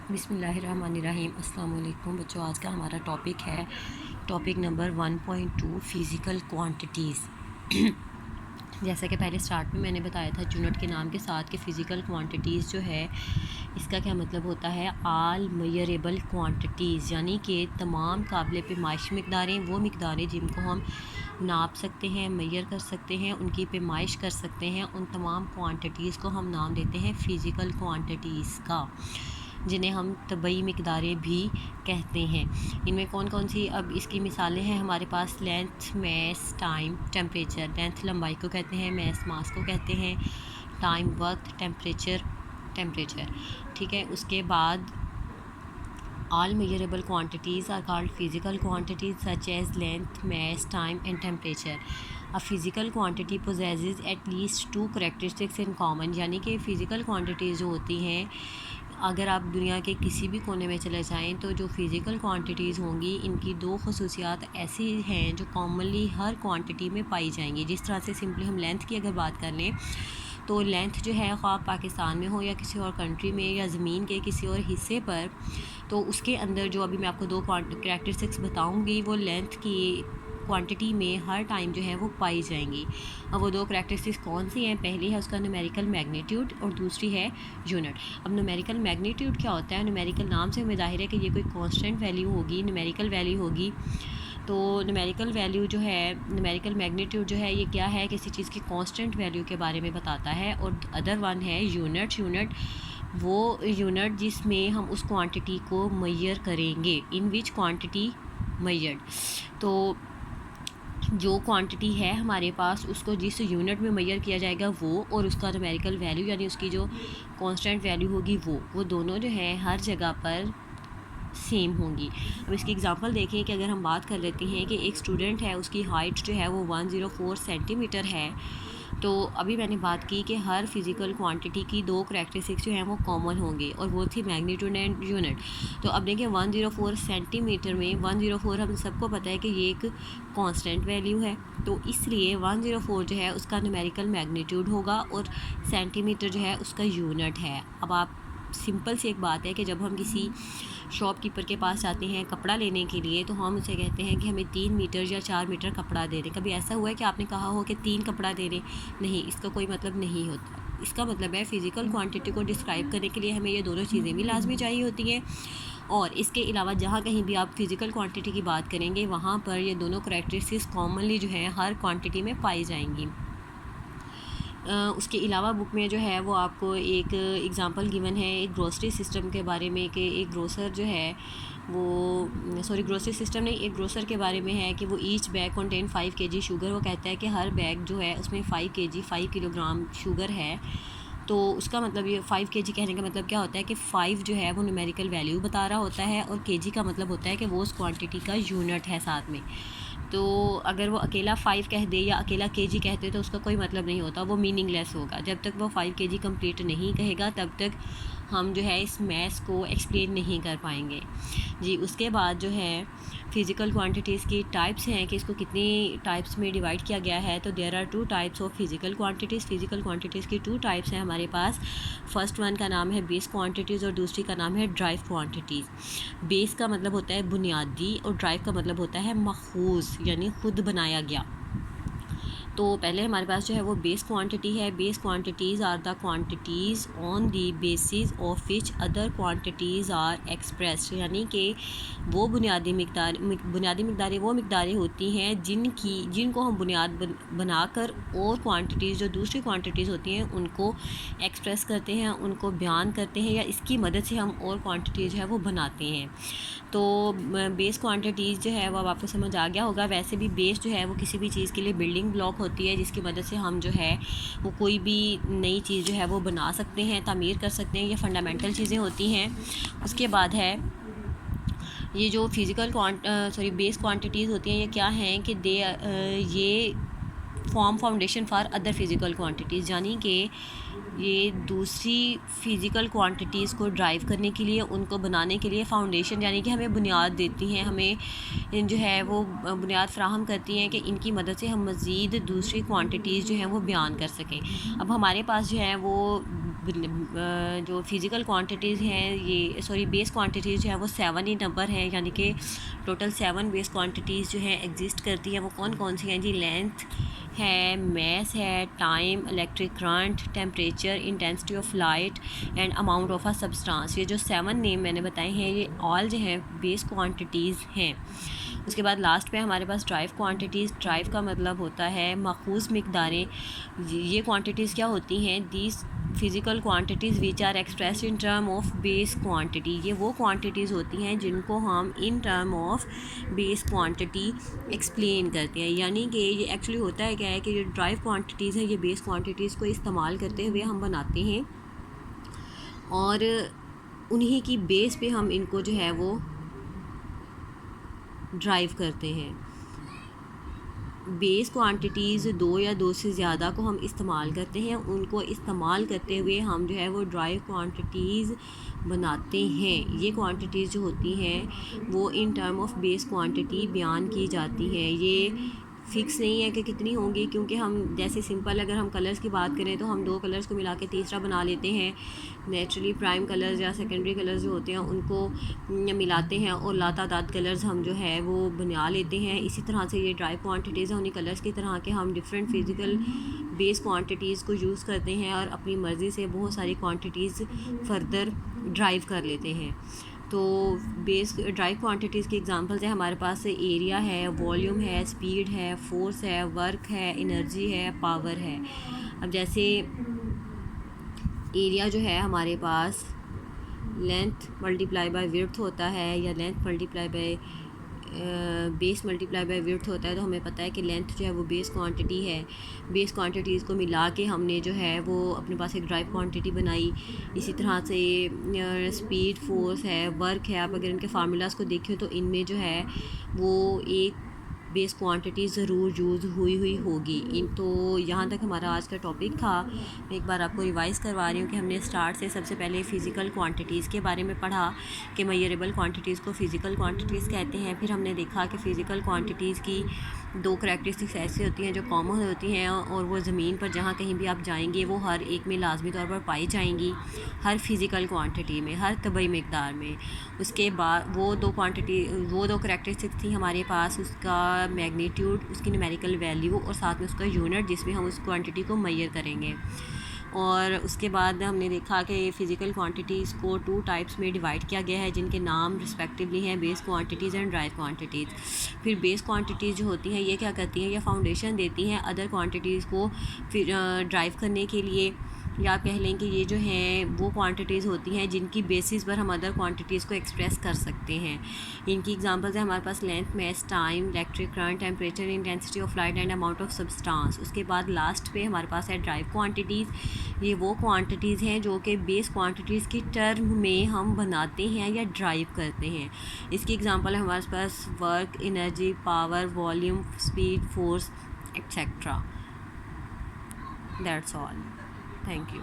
बिस्मिल्लाहिर्रहमानिर्रहीम। अस्सलाम वालेकुम बच्चों, आज का हमारा टॉपिक नंबर 1.2 फ़िज़िकल क्वांटिटीज़। जैसा कि पहले स्टार्ट में मैंने बताया था यूनिट के नाम के साथ कि फ़िज़िकल क्वांटिटीज़ जो है इसका क्या मतलब होता है, आल मेजरेबल क्वांटिटीज़, यानी कि तमाम काबिल पैमाइश मकदारें, वो मकदारें जिनको हम नाप सकते हैं, मेजर कर सकते हैं, उनकी पैमाइश कर सकते हैं, उन तमाम क्वांटिटीज़ को हम नाम देते हैं फ़िज़िकल क्वांटिटीज़ का, जिन्हें हम तबई मकदारें भी कहते हैं। इनमें कौन कौन सी, अब इसकी मिसालें हैं हमारे पास, length, mass, time, temperature. Length लंबाई को कहते हैं, मैस मास को कहते हैं, टाइम वक्त, टेम्परेचर। ठीक है। उसके बाद all measurable quantities are called physical quantities such as length, mass, time and temperature. A physical quantity possesses at least two characteristics in common, यानी कि फ़िज़िकल क्वांटिटीज़ जो होती हैं, अगर आप दुनिया के किसी भी कोने में चले जाएं तो जो फ़िज़िकल क्वांटिटीज़ होंगी इनकी दो खसूसियात ऐसी हैं जो कॉमनली हर क्वांटिटी में पाई जाएंगी। जिस तरह से सिंपली हम लेंथ की अगर बात कर लें तो लेंथ जो है, ख़्वाह पाकिस्तान में हो या किसी और कंट्री में या ज़मीन के किसी और हिस्से पर, तो उसके अंदर जो अभी मैं आपको दो करैक्टरिस्टिक्स बताऊंगी वो लेंथ की क्वांटिटी में हर टाइम जो है वो पाई जाएंगी। अब वो दो करैक्टरिस्टिक्स कौन सी हैं? पहली है उसका न्यूमेरिकल मैग्नीट्यूड और दूसरी है यूनिट। अब न्यूमेरिकल मैग्नीट्यूड क्या होता है? न्यूमेरिकल नाम से हमें ज़ाहिर है कि ये कोई कांस्टेंट वैल्यू होगी, न्यूमेरिकल वैल्यू होगी। तो न्यूमेरिकल वैल्यू जो है, न्यूमेरिकल मैग्नीट्यूड जो है, ये क्या है? किसी चीज़ की कांस्टेंट वैल्यू के बारे में बताता है। और अदर वन है यूनिट। वो यूनिट जिसमें हम उस क्वांटिटी को मेजर करेंगे, इन विच क्वांटिटी मेजर्ड। तो जो क्वांटिटी है हमारे पास उसको जिस यूनिट में मेजर किया जाएगा वो, और उसका न्यूमेरिकल वैल्यू यानी उसकी जो कांस्टेंट वैल्यू होगी वो दोनों जो है हर जगह पर सेम होंगी। अब इसकी एग्जांपल देखें कि अगर हम बात कर लेते हैं कि एक स्टूडेंट है, उसकी हाइट जो है वो 104 सेंटीमीटर है। तो अभी मैंने बात की कि हर फिज़िकल क्वांटिटी की दो करैक्टरिस्टिक्स जो हैं वो कॉमन होंगे और वो थी मैग्नीट्यूड एंड यूनिट। तो अब देखिए 104 सेंटीमीटर में 104 हम सबको पता है कि ये एक कांस्टेंट वैल्यू है, तो इसलिए 104 जो है उसका न्यूमेरिकल मैग्नीट्यूड होगा और सेंटीमीटर जो है उसका यूनिट है। अब आप सिंपल सी एक बात है कि जब हम किसी शॉपकीपर के पास जाते हैं कपड़ा लेने के लिए तो हम उसे कहते हैं कि हमें 3 मीटर या 4 मीटर कपड़ा दे दें। कभी ऐसा हुआ है कि आपने कहा हो कि 3 कपड़ा दे दें? नहीं, इसका कोई मतलब नहीं होता। इसका मतलब है फ़िज़िकल क्वांटिटी को डिस्क्राइब करने के लिए हमें ये दोनों चीज़ें भी लाजमी चाहिए होती हैं। और इसके अलावा जहाँ कहीं भी आप फ़िज़िकल क्वांटिटी की बात करेंगे वहाँ पर ये दोनों करैक्टरिस्टिक्स कॉमनली जो है हर क्वांटिटी में पाई जाएंगी। उसके अलावा बुक में जो है वो आपको एक एग्ज़ाम्पल गिवन है एक ग्रोसरी सिस्टम के बारे में कि एक ग्रोसर जो है वो, सॉरी ग्रोसरी सिस्टम नहीं, एक ग्रोसर के बारे में है कि वो each bag contain 5 kg sugar. वो कहता है कि हर बैग जो है उसमें 5 किलोग्राम शुगर है। तो उसका मतलब ये 5 kg कहने का मतलब क्या होता है कि 5 जो है वो न्यूमेरिकल वैल्यू बता रहा होता है और kg का मतलब होता है कि वो उस क्वांटिटी का यूनिट है साथ में। तो अगर वो अकेला 5 कह दे या अकेला kg कहते तो उसका कोई मतलब नहीं होता, वो मीनिंगलेस होगा। जब तक वो 5 kg कंप्लीट नहीं कहेगा तब तक हम जो है इस मैथ्स को एक्सप्लेन नहीं कर पाएंगे जी। उसके बाद जो है फ़िज़िकल क्वांटिटीज़ की टाइप्स हैं कि इसको कितनी टाइप्स में डिवाइड किया गया है। तो there are 2 types of physical quantities. Physical quantities की 2 टाइप्स हैं हमारे पास। फर्स्ट वन का नाम है बेस क्वांटिटीज़ और दूसरी का नाम है ड्राइव क्वांटिटीज़। बेस का मतलब होता है बुनियादी और ड्राइव का मतलब होता है मखूज़ यानी खुद बनाया गया। तो पहले हमारे पास जो है वो बेस क्वांटिटी है। Base quantities are the quantities on the basis of which other quantities are expressed, यानी कि वो बुनियादी मकदारें वो मकदारें होती हैं जिनको हम बुनियाद बनाकर और क्वांटिटीज़ जो दूसरी क्वांटिटीज़ होती हैं उनको एक्सप्रेस करते हैं, उनको बयान करते हैं, या इसकी मदद से हम और क्वांटिटीज़ जो है वो बनाते हैं। तो बेस क्वांटिटीज़ जो है वो अब आपको समझ आ गया होगा। वैसे भी बेस जो है वो किसी भी चीज़ के लिए बिल्डिंग ब्लॉक होती है जिसकी मदद से हम जो है वो कोई भी नई चीज़ जो है वो बना सकते हैं, तामीर कर सकते हैं। ये फंडामेंटल चीज़ें होती हैं। उसके बाद है ये जो फ़िज़िकल बेस क्वांटिटीज़ होती हैं, ये क्या हैं कि ये form foundation for other physical quantities, यानी कि ये दूसरी फ़िज़िकल क्वांटिटीज़ को ड्राइव करने के लिए, उनको बनाने के लिए फाउंडेशन यानी कि हमें बुनियाद देती हैं, हमें जो है वो बुनियाद फ़राहम करती हैं कि इनकी मदद से हम मज़ीद दूसरी क्वांटिटीज़ जो हैं वो बयान कर सकें। अब हमारे पास जो है वो जो फिज़िकल क्वांटिटीज़ हैं ये बेस क्वांटिटीज़ जो है वो 7 ही नंबर है, यानी कि टोटल 7 बेस क्वांटिटीज़ जो हैं एग्जिस्ट करती हैं। वो कौन कौन सी हैं जी? लेंथ है, मैस है, time, electric current, temperature, intensity of light and amount of a substance. ये जो 7 नेम मैंने बताए हैं ये ऑल जो हैं बेस क्वांटिटीज़ हैं। उसके बाद लास्ट पे हमारे पास ड्राइव क्वांटिटीज़। ड्राइव का मतलब होता है मखूज़ मिकदारें। ये क्वांटिटीज़ क्या होती हैं? These physical quantities which are express in term of base quantity. ये वो क्वांटिटीज़ होती हैं जिनको हम in term of base quantity explain करते हैं। यानी कि ये एक्चुअली होता है क्या है कि जो ड्राइव क्वांटिटीज़ हैं ये बेस क्वांटिटीज़ को इस्तेमाल करते हुए हम बनाते हैं और उन्हीं की बेस पे हम इनको जो है वो ड्राइव करते हैं। बेस क्वांटिटीज़ 2 या 2 से ज़्यादा को हम इस्तेमाल करते हैं, उनको इस्तेमाल करते हुए हम जो है वो ड्राइव क्वांटिटीज़ बनाते हैं। ये क्वांटिटीज़ जो होती हैं वो इन टर्म ऑफ बेस क्वांटिटी बयान की जाती हैं। ये फ़िक्स नहीं है कि कितनी होंगी, क्योंकि हम जैसे सिंपल अगर हम कलर्स की बात करें तो हम 2 कलर्स को मिला के तीसरा बना लेते हैं। नेचुरली प्राइम कलर्स या सेकेंडरी कलर्स जो होते हैं उनको मिलाते हैं और लातादाद कलर्स हम जो है वो बना लेते हैं। इसी तरह से ये ड्राई क्वांटिटीज़ हैं, उन्हीं कलर्स की तरह के हम डिफरेंट फिज़िकल बेस क्वांटिटीज़ को यूज़ करते हैं और अपनी मर्ज़ी से बहुत सारी क्वांटिटीज़ फर्दर ड्राइव कर लेते हैं। तो बेस ड्राइव क्वांटिटीज़ की एग्जांपल्स है हमारे पास एरिया है, वॉल्यूम है, स्पीड है, फोर्स है, वर्क है, एनर्जी है, पावर है। अब जैसे एरिया जो है हमारे पास लेंथ मल्टीप्लाई बाय विड्थ होता है या length multiply by base multiply by width होता है। तो हमें पता है कि लेंथ जो है वो बेस क्वांटिटी है। बेस क्वांटिटीज़ को मिला के हमने जो है वो अपने पास एक ड्राइव क्वांटिटी बनाई। इसी तरह से स्पीड, फोर्स है, वर्क है। आप अगर इनके फार्मूलाज़ को देखें तो इनमें जो है वो एक बेस क्वांटिटी ज़रूर यूज़ हुई होगी। तो यहाँ तक हमारा आज का टॉपिक था। मैं एक बार आपको रिवाइज़ करवा रही हूँ कि हमने स्टार्ट से सबसे पहले फ़िज़िकल क्वांटिटीज़ के बारे में पढ़ा कि मेजरेबल क्वांटिटीज़ को फ़िज़िकल क्वांटिटीज़ कहते हैं। फिर हमने देखा कि फ़िज़िकल क्वांटिटीज़ की 2 करैक्टरिस्टिक्स ऐसी होती हैं जो कॉमन होती हैं और वो ज़मीन पर जहाँ कहीं भी आप जाएंगे वो हर एक में लाजमी तौर पर पाई जाएंगी, हर फिज़िकल क्वांटिटी में, हर तबई मकदार में। उसके बाद वो 2 करैक्टरिस्टिक्स थी हमारे पास, उसका मैग्नीट्यूड, उसकी न्यूमेरिकल वैल्यू और साथ में उसका यूनिट जिसमें हम उस क्वांटिटी को मेजर करेंगे। और उसके बाद हमने देखा कि फ़िज़िकल क्वांटिटीज़ को 2 टाइप्स में डिवाइड किया गया है जिनके नाम रिस्पेक्टिवली हैं base quantities and drive quantities. फिर बेस क्वांटिटीज़ जो होती हैं ये क्या करती हैं? ये फाउंडेशन देती हैं अदर क्वांटिटीज़ को फिर ड्राइव करने के लिए, या कह लें कि ये जो हैं वो क्वांटिटीज़ होती हैं जिनकी बेसिस पर हम अदर क्वांटिटीज़ को एक्सप्रेस कर सकते हैं। इनकी एग्जांपल्स है हमारे पास length, mass, time, electric current, temperature, intensity of light and amount of substance. उसके बाद लास्ट पे हमारे पास है ड्राइव क्वांटिटीज़। ये वो क्वांटिटीज़ हैं जो कि बेस क्वांटिटीज़ की टर्म में हम बनाते हैं या ड्राइव करते हैं। इसकी एग्जांपल है हमारे पास work, energy, power, volume, speed, force etcetera. That's all. Thank you.